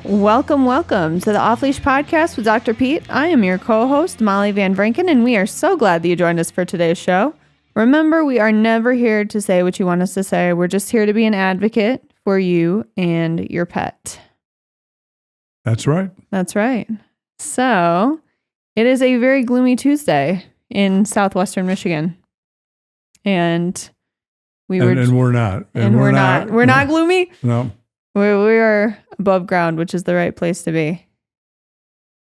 Welcome to the Off Leash Podcast with Dr. Pete. I am your co-host, Molly Van Vranken, and we are so glad that you joined us for today's show. Remember, we are never here to say what you want us to say. We're just here to be an advocate for you and your pet. That's right. That's right. So, it is a very gloomy Tuesday in southwestern Michigan. And we're not. We're not gloomy? No. We are above ground, which is the right place to be.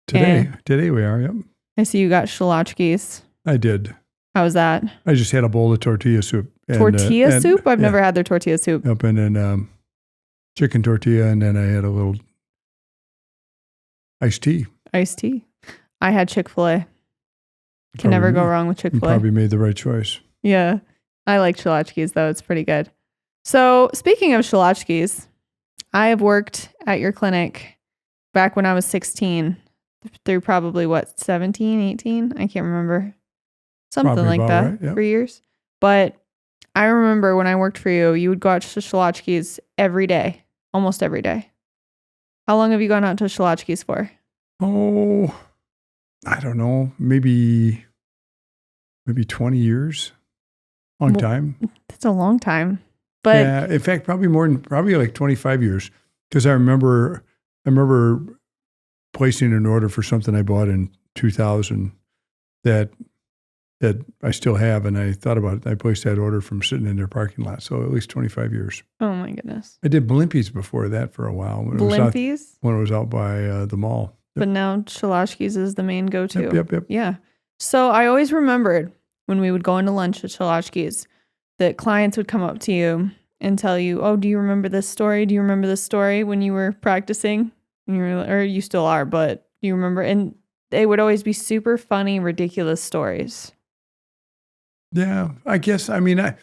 Today we are, yep. I see you got shalachkis. I did. How was that? I just had a bowl of tortilla soup. Soup? I've never had their tortilla soup. Yep, and then chicken tortilla, and then I had a little iced tea. Iced tea. I had Chick-fil-A. Can never go wrong with Chick-fil-A. You probably made the right choice. Yeah. I like shalachkis, though. It's pretty good. So, speaking of shalachkis, I have worked at your clinic back when I was 16 through probably, 17, 18? I can't remember. Something probably like that, right, yep. For years. But I remember when I worked for you, you would go out to shalachkis every day, almost every day. How long have you gone out to shalachkis for? Oh, I don't know. Maybe 20 years. Long time. That's a long time. But yeah, in fact, probably like 25 years. Because I remember placing an order for something I bought in 2000 that I still have, and I thought about it. I placed that order from sitting in their parking lot, so at least 25 years. Oh my goodness! I did Blimpies before that for a while. Blimpies? When it was out by the mall. Yep. But now shalachkis is the main go-to. Yep. Yeah. So I always remembered when we would go into lunch at shalachkis that clients would come up to you and tell you, "Oh, do you remember this story? Do you remember this story when you were practicing?" And or you still are, but do you remember? And they would always be super funny, ridiculous stories. Yeah, I guess. I mean, I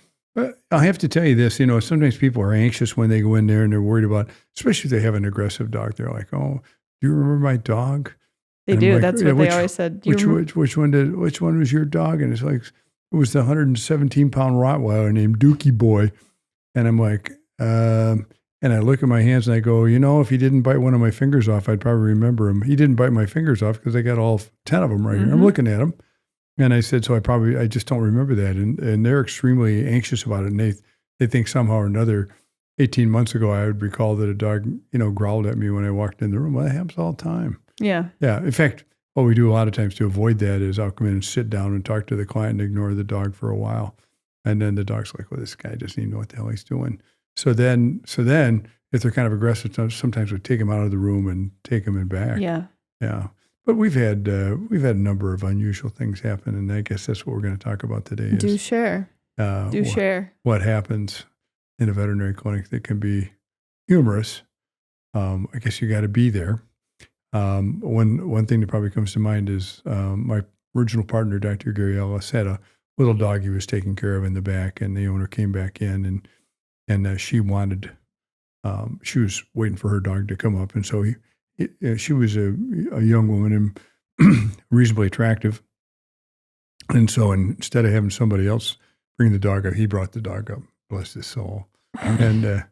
have to tell you this. Sometimes people are anxious when they go in there and they're worried about, especially if they have an aggressive dog. They're like, "Oh, do you remember my dog?" They do. Like, that's what they always said. Which one was your dog? And it's like, it was the 117-pound Rottweiler named Dookie Boy. And I'm like, and I look at my hands and I go, if he didn't bite one of my fingers off, I'd probably remember him. He didn't bite my fingers off because I got all 10 of them right here. I'm looking at them. And I said, so I just don't remember that. And they're extremely anxious about it. And they think somehow or another, 18 months ago, I would recall that a dog, growled at me when I walked in the room. Well, that happens all the time. Yeah. Yeah. In fact, what we do a lot of times to avoid that is I'll come in and sit down and talk to the client and ignore the dog for a while. And then the dog's like, well, this guy doesn't even know what the hell he's doing. So then if they're kind of aggressive, sometimes we take them out of the room and take them in back. Yeah. Yeah. But we've had a number of unusual things happen, and I guess that's what we're going to talk about today. Do share. Share. What happens in a veterinary clinic that can be humorous. I guess you got to be there. One thing that probably comes to mind is my original partner, Dr. Gary Ellis, had a little dog he was taking care of in the back, and the owner came back in, and she was waiting for her dog to come up, and so she was a young woman and reasonably attractive, and so instead of having somebody else bring the dog up, he brought the dog up, bless his soul, and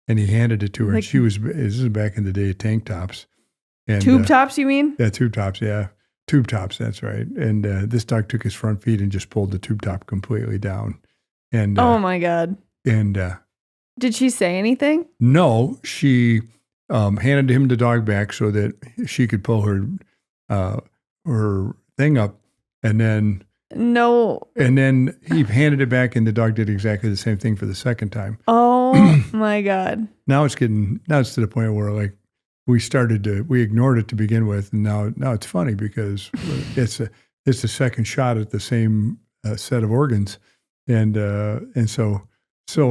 he handed it to her, and this is back in the day of tank tops. And, tube tops, you mean? Yeah, tube tops, yeah. Tube tops, that's right. And this dog took his front feet and just pulled the tube top completely down. And oh my God. And did she say anything? No, she handed him the dog back so that she could pull her thing up, and then he handed it back, and the dog did exactly the same thing for the second time. Oh my God. Now it's to the point where like we ignored it to begin with, and now it's funny because it's a second shot at the same set of organs, and so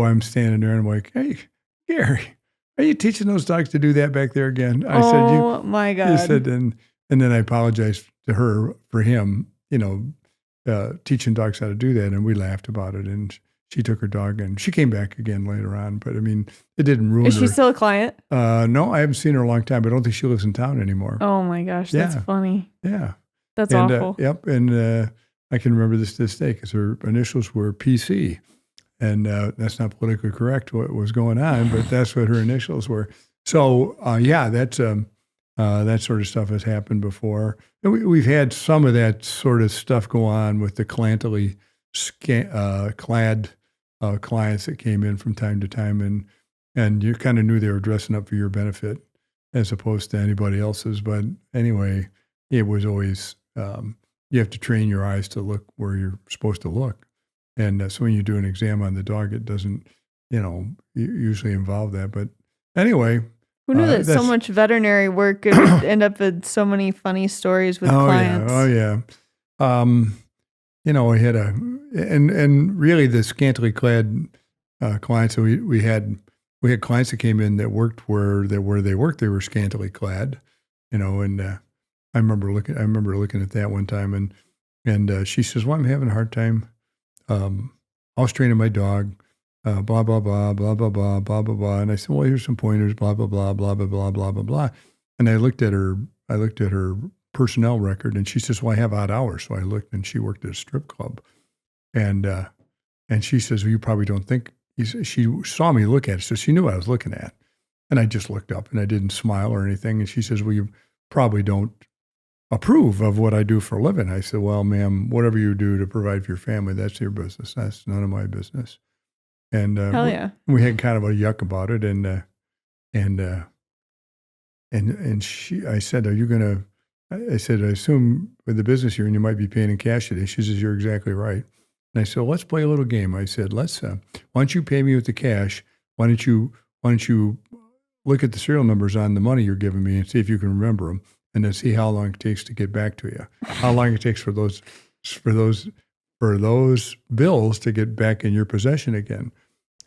I'm standing there and I'm like, hey, Gary, are you teaching those dogs to do that back there again? I said, oh my God. I said, and then I apologized to her for him, teaching dogs how to do that, and we laughed about it, and she took her dog, and she came back again later on. But I mean, it didn't ruin her. Is she still a client? No, I haven't seen her in a long time, but I don't think she lives in town anymore. Oh my gosh, that's funny. Yeah. That's awful. Yep, and I can remember this to this day because her initials were PC. And that's not politically correct what was going on, but that's what her initials were. So that sort of stuff has happened before. And we've had some of that sort of stuff go on with the clad clients that came in from time to time, and you kind of knew they were dressing up for your benefit as opposed to anybody else's. But anyway, it was always you have to train your eyes to look where you're supposed to look. And so when you do an exam on the dog, it doesn't, usually involve that. But anyway. Who knew that so much veterinary work could end up with so many funny stories with clients? Yeah. I had and really the scantily clad clients. So we had clients that came in that worked where they worked. They were scantily clad, and I remember looking at that one time, and she says, "Well, I'm having a hard time. I was training my dog." Blah, blah, blah, blah, blah, blah, blah, blah, blah. And I said, well, here's some pointers, blah, blah, blah, blah, blah, blah, blah, blah, blah. And I looked at her personnel record, and she says, well, I have odd hours. So I looked, and she worked at a strip club. And she says, well, you probably don't think, she saw me look at it, so she knew what I was looking at. And I just looked up, and I didn't smile or anything. And she says, well, you probably don't approve of what I do for a living. I said, well, ma'am, whatever you do to provide for your family, that's your business. That's none of my business. And hell yeah, we had kind of a yuck about it, and I said, "Are you gonna?" I said, "I assume with the business you're in, you might be paying in cash today." She says, "You're exactly right." And I said, well, "Let's play a little game." I said, "Let's. Why don't you pay me with the cash? Why don't you look at the serial numbers on the money you're giving me and see if you can remember them, and then see how long it takes to get back to you. How long it takes for those bills to get back in your possession again."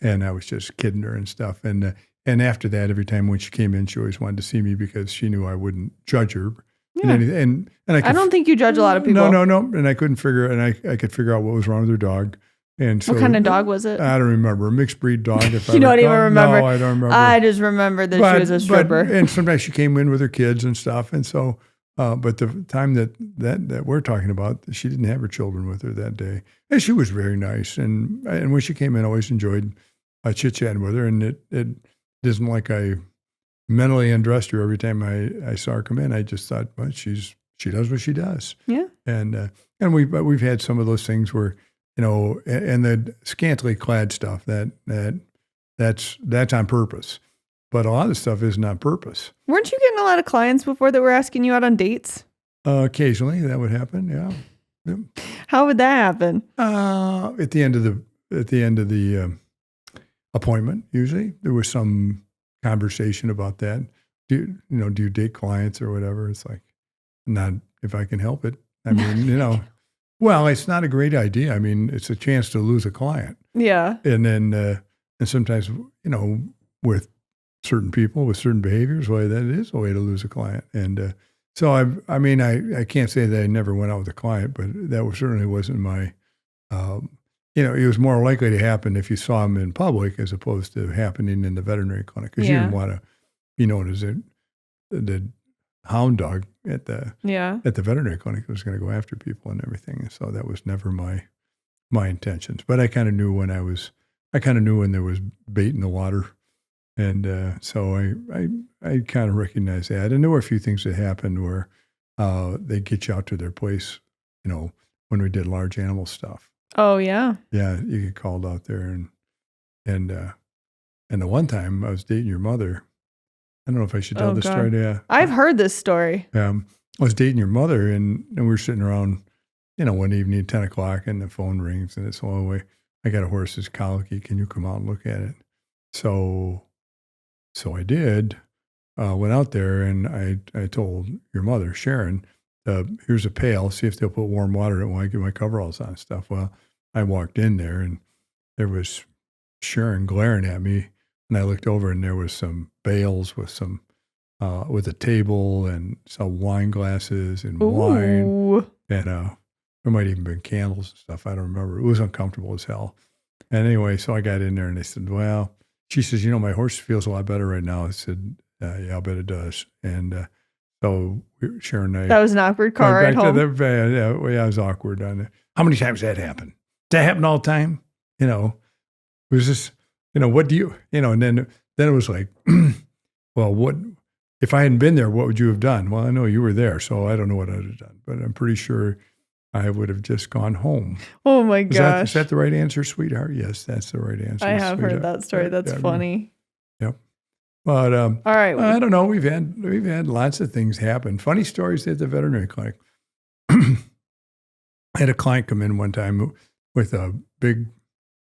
And I was just kidding her and stuff. And after that, every time when she came in, she always wanted to see me because she knew I wouldn't judge her. Yeah. And I don't think you judge a lot of people. No. And I couldn't I could figure out what was wrong with her dog. And so, what kind of dog was it? I don't remember. A mixed breed dog. You don't even remember? No, I don't remember. I just remember that she was a stripper. And sometimes she came in with her kids and stuff. And so, but the time that we're talking about, she didn't have her children with her that day. And she was very nice. And when she came in, I always enjoyed chit-chatting with her. And it isn't like I mentally undressed her every time I saw her come in. I just thought, well, she does what she does. Yeah. And we've had some of those things where, and the scantily clad stuff that's on purpose. But a lot of stuff isn't on purpose. Weren't you getting a lot of clients before that were asking you out on dates? Occasionally, that would happen. Yeah. How would that happen? At the end of the appointment, usually there was some conversation about that. Do you date clients or whatever? It's like, not if I can help it. I mean, well, it's not a great idea. I mean, it's a chance to lose a client. Yeah. And then, and sometimes, with certain people with certain behaviors, well, that is a way to lose a client. And so I can't say that I never went out with a client, but that certainly wasn't my, it was more likely to happen if you saw him in public as opposed to happening in the veterinary clinic, because you didn't want to be known as the hound dog at the veterinary clinic that was going to go after people and everything. And so that was never my intentions. But I kind of knew when there was bait in the water. And so I kind of recognized that. And there were a few things that happened where they get you out to their place, when we did large animal stuff. Oh, yeah. Yeah, you get called out there. And the one time I was dating your mother, I don't know if I should tell this story. Yeah, I've heard this story. I was dating your mother, and we were sitting around, one evening at 10 o'clock, and the phone rings, and it's, "Oh, wait, I got a horse that's colicky. Can you come out and look at it?" So I did. Went out there, and I told your mother, Sharon, "Here's a pail. See if they'll put warm water in it while I get my coveralls on and stuff." Well, I walked in there, and there was Sharon glaring at me, and I looked over, and there was some bales with with a table and some wine glasses and wine, and there might even been candles and stuff. I don't remember. It was uncomfortable as hell. And anyway, so I got in there, and I said, "Well," she says, "My horse feels a lot better right now." I said, "Yeah, I'll bet it does." And so Sharon and I... That was an awkward car ride home. Yeah, it was awkward. How many times that happened? Does that happen all the time? It was just, what do you... and then it was like, well, what if I hadn't been there? What would you have done? Well, I know you were there, so I don't know what I'd have done, but I'm pretty sure I would have just gone home. Oh my Is gosh. that the right answer, sweetheart? Yes, that's the right answer. I have sweetheart. heard that story. That's funny. Yep. But All right. I don't know. We've had lots of things happen. Funny stories at the veterinary clinic. I had a client come in one time with a big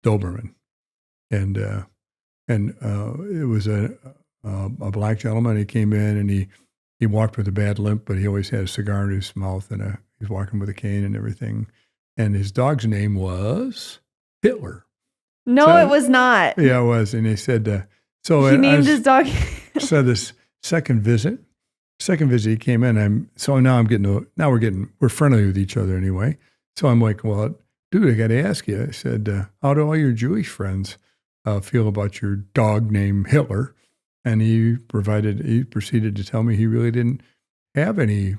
Doberman, and it was a black gentleman. He came in and he walked with a bad limp, but he always had a cigar in his mouth, and he was walking with a cane and everything. And his dog's name was Hitler. No, So- it was not. Yeah, it was. And he said, so He named his dog. so this second visit, he came in. We're friendly with each other anyway. So I'm like, well, dude, I got to ask you. I said, how do all your Jewish friends feel about your dog named Hitler? And he proceeded to tell me he really didn't have any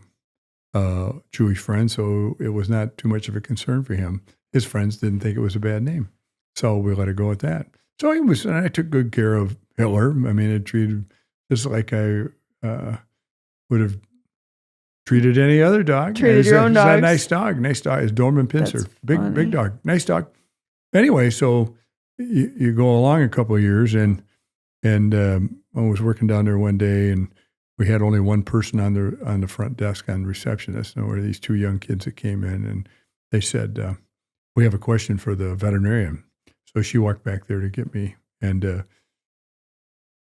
Jewish friends, so it was not too much of a concern for him. His friends didn't think it was a bad name. So we let it go at that. So and I took good care of Hitler. I mean, it treated just like I would have treated any other dog. Treated your own He's a dogs. nice dog. Nice dog. It's Doberman Pinscher. That's Big funny. dog. Nice dog. Anyway, so you go along a couple of years, and I was working down there one day, and we had only one person on the front desk, on receptionist, and there were these two young kids that came in, and they said, we have a question for the veterinarian. So she walked back there to get me, and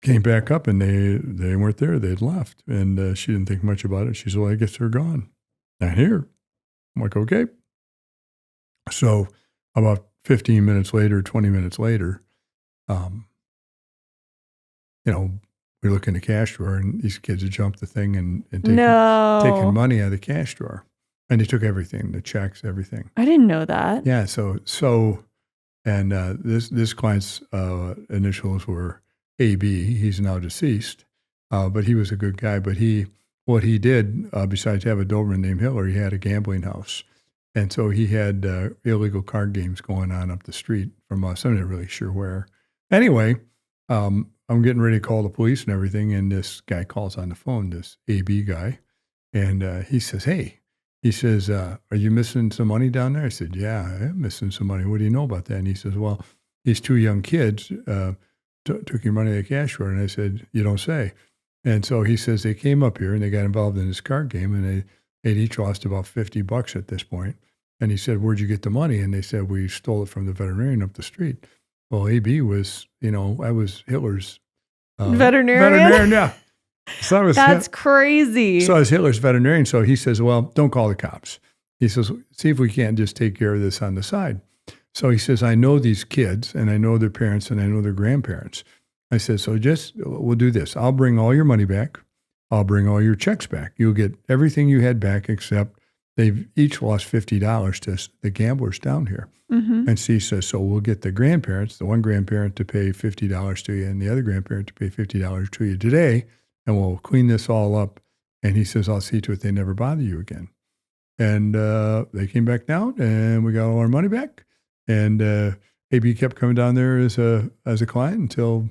came back up, and they weren't there. They'd left, and she didn't think much about it. She said, well, I guess they're gone. Not here. I'm like, okay. So about 15 minutes later, 20 minutes later, we look in the cash drawer, and these kids had jumped the thing and taken money out of the cash drawer. And they took everything, the checks, everything. I didn't know that. Yeah, and this client's initials were AB. He's now deceased, but he was a good guy. But what he did, besides have a Doberman named Hitler, he had a gambling house. And so he had illegal card games going on up the street from us. I'm not really sure where. Anyway, I'm getting ready to call the police and everything, and this guy calls on the phone, this AB guy, and he says, hey, are you missing some money down there? I said, yeah, I am missing some money. What do you know about that? And he says, well, these two young kids took your money at the cash drawer. And I said, you don't say. And so he says they came up here and they got involved in this card game, and they'd each lost about $50 at this point. And he said, where'd you get the money? And they said, we stole it from the veterinarian up the street. Well, AB was, I was Hitler's Veterinarian? Yeah. So That's crazy. So I was Hitler's veterinarian. So he says, well, don't call the cops. He says, see if we can't just take care of this on the side. So he says, I know these kids, and I know their parents, and I know their grandparents. I said, so we'll do this. I'll bring all your money back. I'll bring all your checks back. You'll get everything you had back, except they've each lost $50 to the gamblers down here. Mm-hmm. And she says, so we'll get the one grandparent to pay $50 to you, and the other grandparent to pay $50 to you today, and we'll clean this all up. And he says, I'll see to it they never bother you again. And they came back down, and we got all our money back. And AB kept coming down there as a client until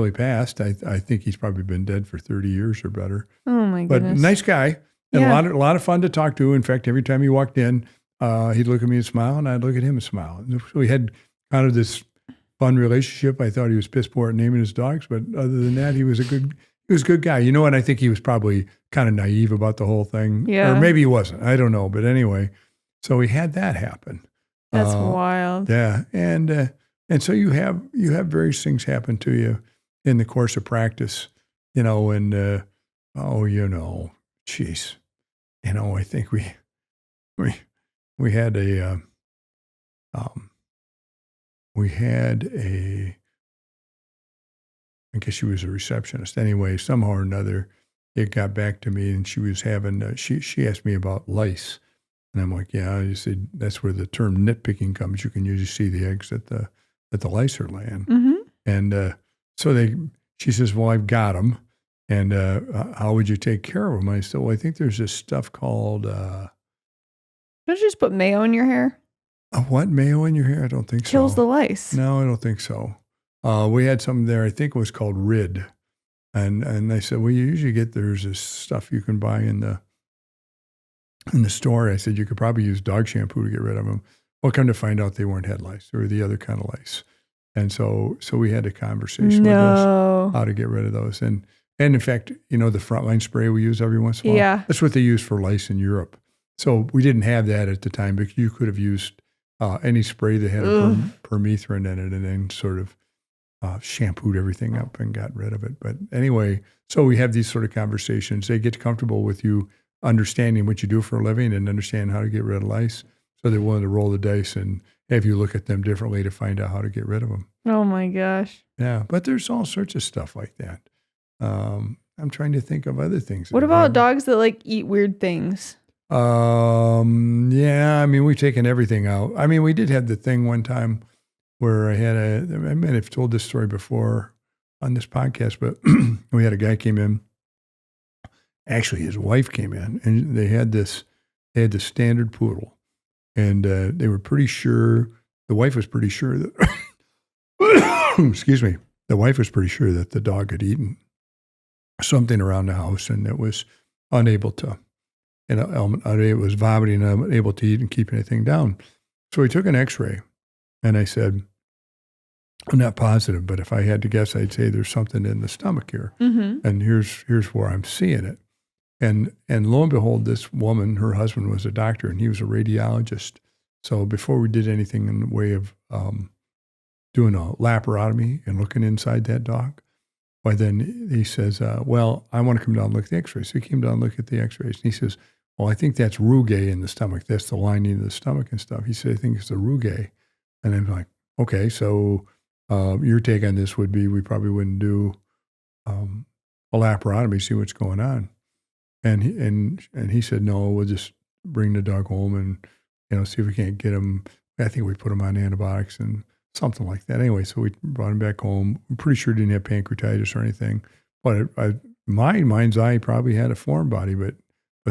he passed. I think he's probably been dead for 30 years or better. Oh my But goodness. nice guy, and Yeah. a lot of fun to talk to. In fact, every time he walked in, he'd look at me and smile, and I'd look at him and smile. So we had kind of this fun relationship. I thought he was piss poor at naming his dogs, but other than that, he was a good guy. And I think he was probably kind of naive about the whole thing. Yeah. Or maybe he wasn't. I don't know. But anyway, so we had that happen. That's wild. Yeah. And so you have various things happen to you in the course of practice, and geez, I think we had I guess she was a receptionist. Anyway, somehow or another, it got back to me, and she was having, she asked me about lice. And I'm like, yeah, you said that's where the term nitpicking comes. You can usually see the eggs that the lice are laying. Mm-hmm. And she says, well, I've got them. And how would you take care of them? I said, well, I think there's this stuff called... Don't you just put mayo in your hair? What? Mayo in your hair? I don't think so. Kills the lice. No, I don't think so. We had something there, I think it was called Rid. And I said, well, you usually there's this stuff you can buy in the store. I said, you could probably use dog shampoo to get rid of them. Well, come to find out they weren't head lice. They were the other kind of lice. And so we had a conversation with those, how to get rid of those. And in fact, the frontline spray we use every once in a while, Yeah. that's what they use for lice in Europe. So we didn't have that at the time, but you could have used any spray that had a permethrin in it and then sort of shampooed everything up and got rid of it. But anyway, so we have these sort of conversations. They get comfortable with you understanding what you do for a living and understand how to get rid of lice. So they're willing to roll the dice and have you look at them differently to find out how to get rid of them. Oh my gosh. Yeah, but there's all sorts of stuff like that. I'm trying to think of other things. What about dogs that like eat weird things? Yeah, I mean, we've taken everything out. I mean, we did have the thing one time where I may have told this story before on this podcast, but we had a guy came in. Actually, his wife came in, and they had this standard poodle, and they were pretty sure. The wife was pretty sure that. Excuse me. The wife was pretty sure that the dog had eaten something around the house, and it was unable to. It was vomiting, unable to eat and keep anything down. So we took an X-ray, and I said, I'm not positive, but if I had to guess, I'd say there's something in the stomach here, and here's where I'm seeing it. And lo and behold, this woman, her husband was a doctor, and he was a radiologist. So before we did anything in the way of doing a laparotomy and looking inside that dog, well, then he says, well, I want to come down and look at the X-rays. So he came down and looked at the X-rays, and he says, well, I think that's rugae in the stomach. That's the lining of the stomach and stuff. He said, I think it's the rugae. And I'm like, okay, so your take on this would be we probably wouldn't do a laparotomy, see what's going on. And he said, no, we'll just bring the dog home and see if we can't get him. I think we put him on antibiotics and something like that. Anyway, so we brought him back home. I'm pretty sure he didn't have pancreatitis or anything. But my mind's eye probably had a foreign body, but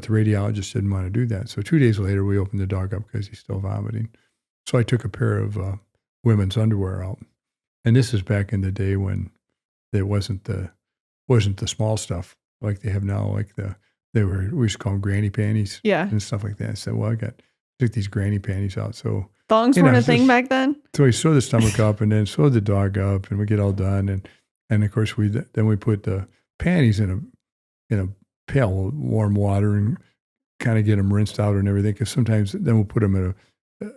the radiologist didn't want to do that. So 2 days later, we opened the dog up because he's still vomiting. So I took a pair of women's underwear out. And this is back in the day when there wasn't the small stuff like they have now, like we used to call them granny panties and stuff like that. I said, well, took these granny panties out. So thongs weren't a thing back then? So we sew the stomach up and then sew the dog up and we get all done. And of course, we put the panties in a pail of warm water and kind of get them rinsed out and everything. Because sometimes then we'll put them in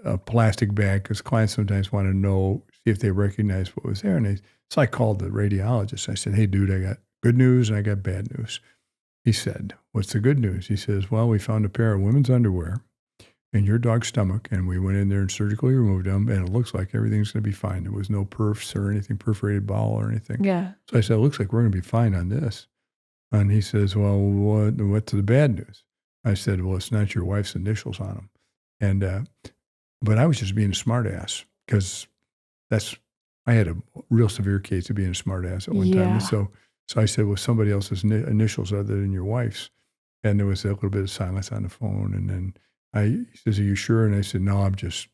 a plastic bag because clients sometimes want to know, see if they recognize what was there. So I called the radiologist. I said, hey, dude, I got good news and I got bad news. He said, what's the good news? He says, well, we found a pair of women's underwear in your dog's stomach, and we went in there and surgically removed them, and it looks like everything's going to be fine. There was no perfs or anything, perforated bowel or anything. Yeah. So I said, it looks like we're going to be fine on this. And he says, well, what's the bad news? I said, well, it's not your wife's initials on them. And but I was just being a smart ass because I had a real severe case of being a smart ass at one time. And so I said, well, somebody else's initials other than your wife's. And there was a little bit of silence on the phone. And then he says, are you sure? And I said, no, I'm just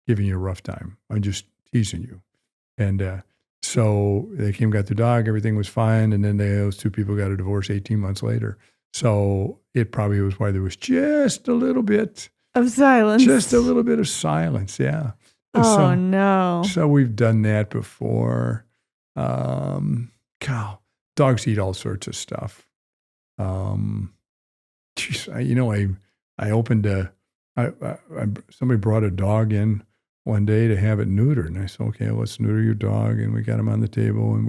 giving you a rough time. I'm just teasing you. And so they came, got the dog, everything was fine. And then those two people got a divorce 18 months later. So it probably was why there was just a little bit of silence. Just a little bit of silence, yeah. Oh, no. So we've done that before. Dogs eat all sorts of stuff. I opened somebody brought a dog in one day to have it neutered. And I said, okay, let's neuter your dog. And we got him on the table and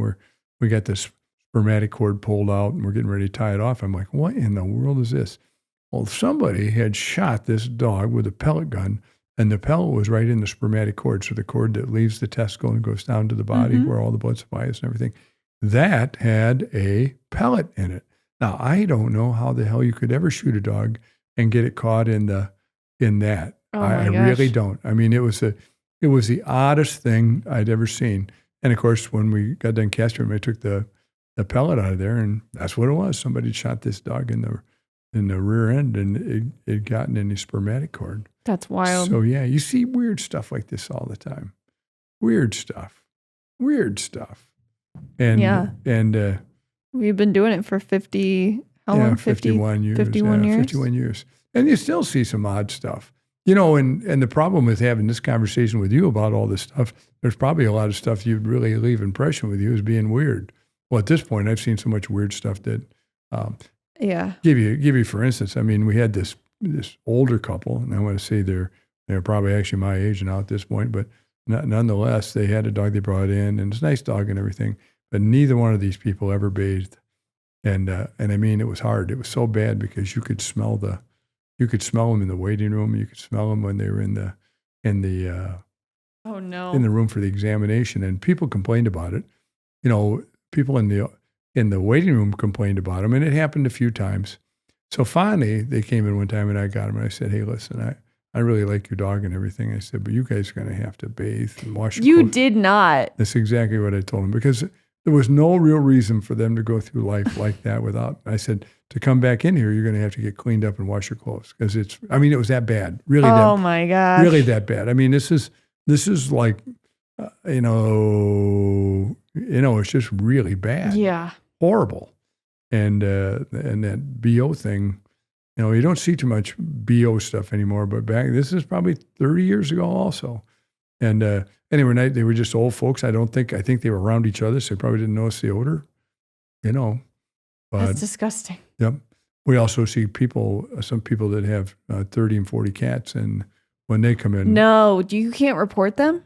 we got this spermatic cord pulled out and we're getting ready to tie it off. I'm like, what in the world is this? Well, somebody had shot this dog with a pellet gun and the pellet was right in the spermatic cord. So the cord that leaves the testicle and goes down to the body where all the blood supply is and everything, that had a pellet in it. Now, I don't know how the hell you could ever shoot a dog and get it caught in that. I really don't. I mean, it was the oddest thing I'd ever seen. And of course, when we got done castrating, I took the pellet out of there, and that's what it was. Somebody shot this dog in the rear end, and it gotten in the spermatic cord. That's wild. So yeah, you see weird stuff like this all the time. Weird stuff. And Yeah. and We've been doing it for 50, how long? 51 years. 51 years? 51 years. And you still see some odd stuff. You know, and the problem with having this conversation with you about all this stuff, there's probably a lot of stuff you'd really leave impression with you as being weird. Well, at this point, I've seen so much weird stuff that give you for instance, I mean, we had this older couple, and I want to say they're probably actually my age now at this point, but nonetheless, they had a dog they brought in, and it's a nice dog and everything, but neither one of these people ever bathed. And I mean, it was hard. It was so bad because you could smell them in the waiting room. You could smell them when they were in the oh no, in the room for the examination, and people complained about it. You know, people in the waiting room complained about them, and it happened a few times. So finally, they came in one time, and I got them, and I said, "Hey, listen, I really like your dog and everything." I said, "But you guys are going to have to bathe and wash your clothes." You did not. That's exactly what I told them, because there was no real reason for them to go through life like that without. I said, to come back in here, you're going to have to get cleaned up and wash your clothes, because it was that bad. Really, oh my gosh, really that bad. I mean, this is like, it's just really bad. Yeah, horrible. And that BO thing, you don't see too much BO stuff anymore. But this is probably 30 years ago, also. And anyway, they were just old folks. I think they were around each other, so they probably didn't notice the odor. But, that's disgusting. Yep. We also see some people that have 30 and 40 cats, and when they come in, no, you can't report them.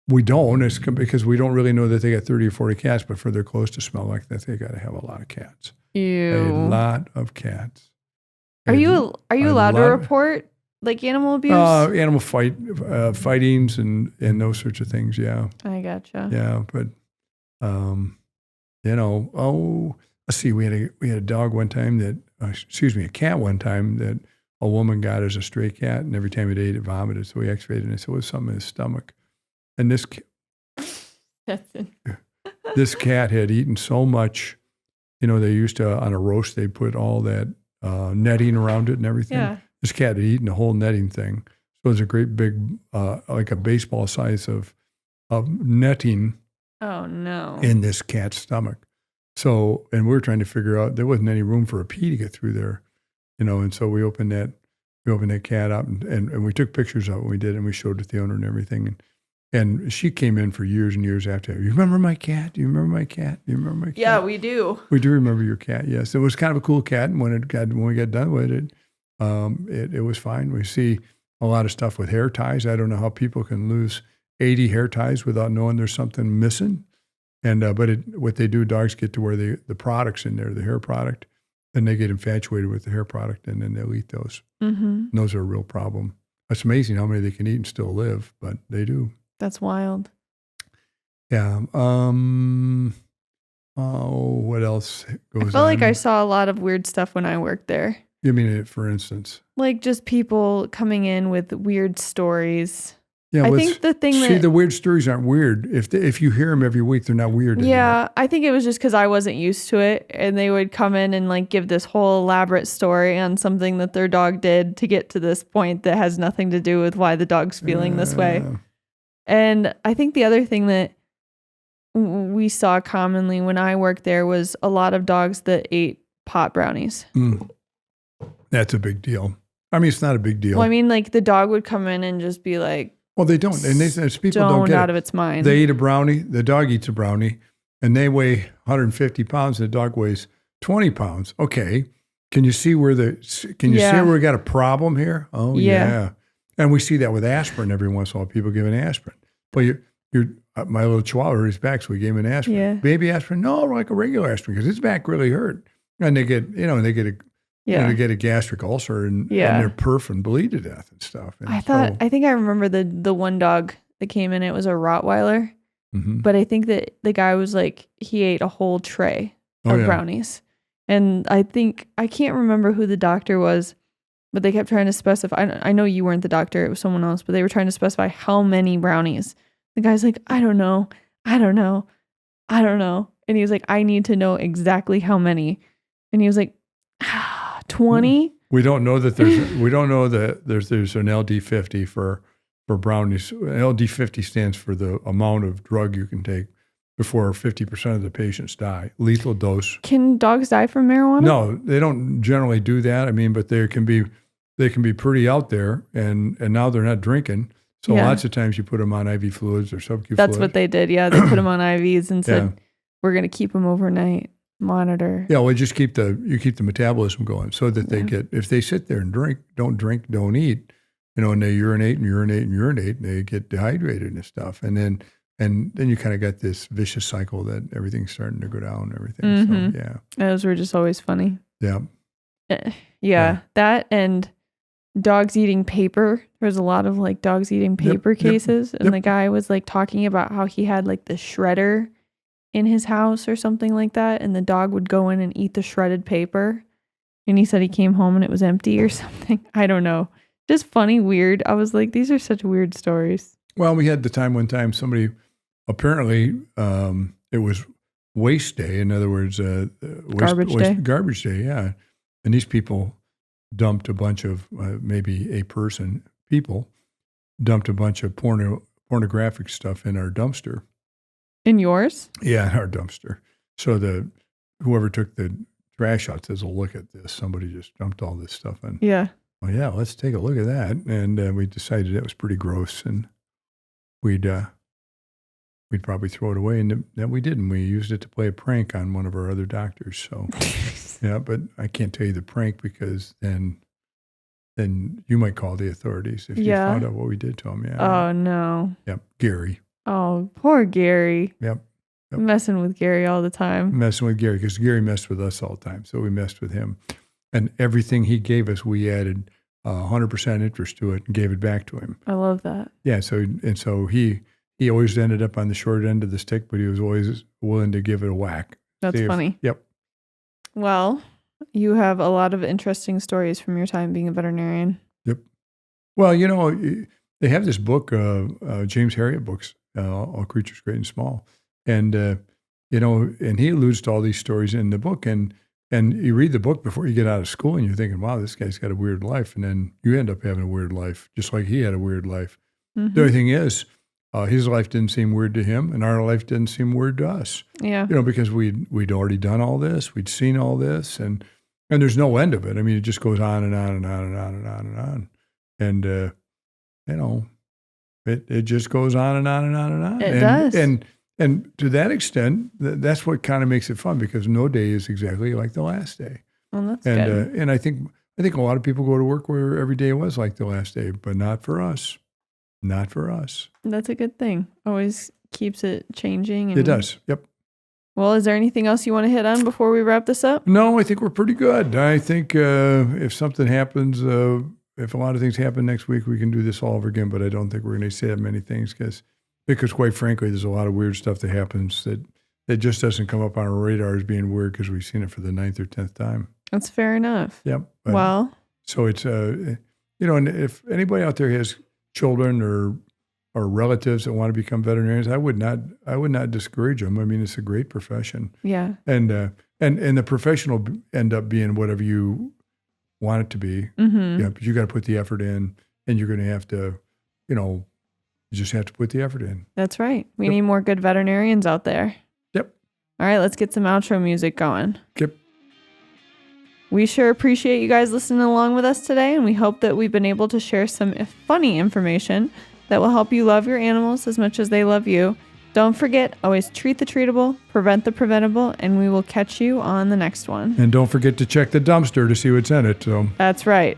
We don't. It's because we don't really know that they got 30 or 40 cats, but for their clothes to smell like that, they got to have a lot of cats. Ew. A lot of cats. Are you allowed to report like animal abuse? Animal fightings and those sorts of things. Yeah. I gotcha. Yeah, but let's see. We had a dog one time a cat one time that a woman got as a stray cat, and every time it ate, it vomited. So we x-rayed it, and it said it was something in his stomach. And this cat had eaten so much. They used to, on a roast, they put all that netting around it and everything. Yeah. This cat had eaten the whole netting thing. So it was a great big, like a baseball size of netting. Oh no! In this cat's stomach. So, and we were trying to figure out, there wasn't any room for a pee to get through there, and so we opened that cat up, and we took pictures of it. We did, and we showed it to the owner and everything. And she came in for years and years after. You remember my cat? Do you remember my cat? Do you remember my cat? Yeah, we do. We do remember your cat. Yes, it was kind of a cool cat. And when we got done with it, it was fine. We see a lot of stuff with hair ties. I don't know how people can lose 80 hair ties without knowing there's something missing. And but what they do, dogs get to where the product's in there, the hair product, and they get infatuated with the hair product, and then they'll eat those. Mm-hmm. And those are a real problem. It's amazing how many they can eat and still live, but they do. That's wild. Yeah. What else goes on? I felt like I saw a lot of weird stuff when I worked there. You mean, for instance? Like just people coming in with weird stories. Yeah, I think the thing the weird stories aren't weird. If you hear them every week, they're not weird anymore. Yeah, I think it was just because I wasn't used to it, and they would come in and like give this whole elaborate story on something that their dog did to get to this point that has nothing to do with why the dog's feeling this way. And I think the other thing that we saw commonly when I worked there was a lot of dogs that ate pot brownies. That's a big deal. I mean, it's not a big deal. Well, I mean, like the dog would come in and just be like, well, they don't. And people don't get out it. Of its mind. They eat a brownie. The dog eats a brownie, and they weigh 150 pounds. And the dog weighs 20 pounds. Okay, can you see where see where we got a problem here? Oh yeah. And we see that with aspirin every once in a while. People giving aspirin. But my little Chihuahua hurt his back, so we gave him an aspirin. Yeah. Baby aspirin? No, like a regular aspirin, because his back really hurt. And they get a gastric ulcer and they're perf and bleed to death and stuff. And I think I remember the one dog that came in, it was a Rottweiler, but I think that the guy was like, he ate a whole tray of brownies. And I can't remember who the doctor was, but they kept trying to specify. I know you weren't the doctor, it was someone else, but they were trying to specify how many brownies. The guy's like, I don't know. And he was like, I need to know exactly how many. And he was like, 20. We don't know that there's an LD50 for brownies. LD50 stands for the amount of drug you can take. before 50% of the patients die. Lethal dose. Can dogs die from marijuana? No, they don't generally do that. I mean, but they can be pretty out there, and now they're not drinking. So lots of times you put them on IV fluids or sub-Q That's fluids. what they did. Yeah, they put them on IVs and said, we're going to keep them overnight, monitor. Yeah, well, just keep the metabolism going so that they get, if they sit there and don't eat, and they urinate, and they get dehydrated and stuff. And then you kind of got this vicious cycle that everything's starting to go down and everything. Mm-hmm. So, yeah. Those were just always funny. Yeah. Yeah, that and dogs eating paper. There's a lot of like dogs eating paper cases. And the guy was like talking about how he had like the shredder in his house or something like that. And the dog would go in and eat the shredded paper. And he said he came home and it was empty or something. I don't know. Just funny, weird. I was like, these are such weird stories. Well, we had one time somebody, apparently it was waste day. In other words, garbage day. Yeah. And these people dumped a bunch of, people dumped a bunch of pornographic stuff in our dumpster. In yours? Yeah, in our dumpster. So whoever took the trash out says, "Well, look at this. Somebody just dumped all this stuff in." Yeah. Well, yeah, let's take a look at that. And we decided it was pretty gross, and we'd probably throw it away. And then we didn't. We used it to play a prank on one of our other doctors. So, yeah, but I can't tell you the prank because then you might call the authorities if you found out what we did to him. Yeah. Oh, no. Yep. Gary. Oh, poor Gary. Yep. Messing with Gary all the time. Messing with Gary because Gary messed with us all the time. So we messed with him. And everything he gave us, we added 100% interest to it and gave it back to him. I love that. Yeah. So he always ended up on the short end of the stick, but he was always willing to give it a whack. That's funny. Yep. Well, you have a lot of interesting stories from your time being a veterinarian. Yep. Well, they have this book, James Herriot books, All Creatures Great and Small. And, and he alludes to all these stories in the book. And you read the book before you get out of school and you're thinking, wow, this guy's got a weird life. And then you end up having a weird life, just like he had a weird life. Mm-hmm. The only thing is, his life didn't seem weird to him and our life didn't seem weird to us. Yeah. Because we'd already done all this. We'd seen all this and there's no end of it. I mean, it just goes on and on and on and on and on and on. And, it just goes on and on and on and on. It does. And to that extent, that's what kind of makes it fun because no day is exactly like the last day. Well, that's good. And I think a lot of people go to work where every day was like the last day, but not for us. Not for us. That's a good thing. Always keeps it changing. It does. Yep. Well, is there anything else you want to hit on before we wrap this up? No, I think we're pretty good. I think if something happens, if a lot of things happen next week, we can do this all over again, but I don't think we're going to say that many things because quite frankly, there's a lot of weird stuff that happens that just doesn't come up on our radar as being weird because we've seen it for the 9th or 10th time. That's fair enough. Yep. Well. So it's, and if anybody out there has children or relatives that want to become veterinarians, I would not discourage them. I mean, it's a great profession. Yeah. And the profession will end up being whatever you want it to be. Mm-hmm. Yeah, but you got to put the effort in and you're going to have to, you just have to put the effort in. That's right. We need more good veterinarians out there. Yep. All right, let's get some outro music going. Yep. We sure appreciate you guys listening along with us today, and we hope that we've been able to share some funny information that will help you love your animals as much as they love you. Don't forget, always treat the treatable, prevent the preventable, and we will catch you on the next one. And don't forget to check the dumpster to see what's in it. So that's right.